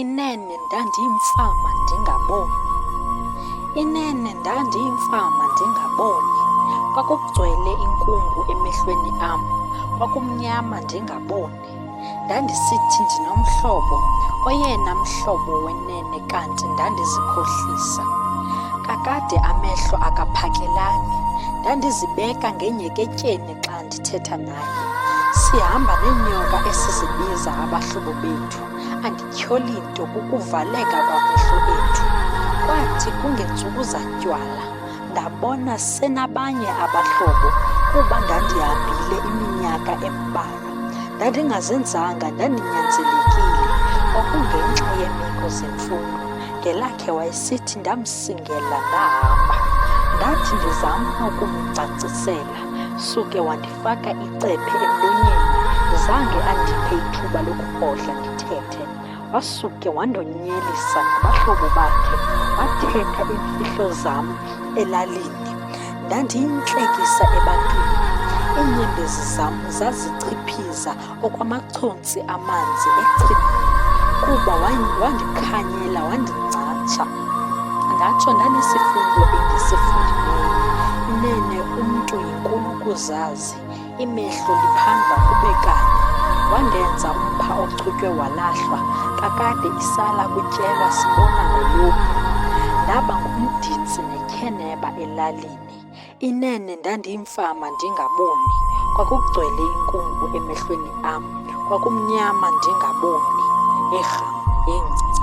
Inene ndandiyimfama ndingaboni. Inene ndandiyimfama ndingaboni. Kwakugcwele inkungu emehlweni am, kwakumnyama ndingaboni. Ndandisithi ndinomhlobo, oyena mhlobo wenene kanti ndandizikhohlisa. Kakade amehlo akaphakelani, ndandizibeka ngenyeketyeni xa ndithetha naye. Sihamba neenyoka esizibiza abahlobo bethu, andityholi nto kukuvaleka kwamehlo ethu. Kwathi kungeentsuku zatywala, ndabona senabanye abahlobo kuba ndandihambile iminyaka embalwa. Ndandingazenzanga, ndandinyanzelekile, kwakungenxa yeemeko zemfundo. Ngelakhe wayesithi ndamsingela ndahamba. Ndathi ndizama ukumcacisela, suke wandifaka icephe emlonyeni, zange andiphe ithuba lokubhodla ndithethe. Wasuke wandonyelisa nabahlobo bakhe, wathetha iimfihlo zam elalini. Ndandiyintlekisa ebantwini, iinyembezi zam zazichiphiza okwamachontsi amanzi echibini, kuba wandikhanyela wandingcatsha. Ndatsho ndanesifundo endisifundileyo, inene umntu yinkulukuzazi, imehlo liphandwa kube kanye. Wandenza umpha ochutywe walahlwa, kakade isala kutyelwa sibona ngoluphu. Ndaba ngumditsi nekheneba elalini. Inene ndandiyimfama ndingaboni, kwakugcwele inkungu emehlweni am, kwakumnyama ndingaboni. Erham, yengci.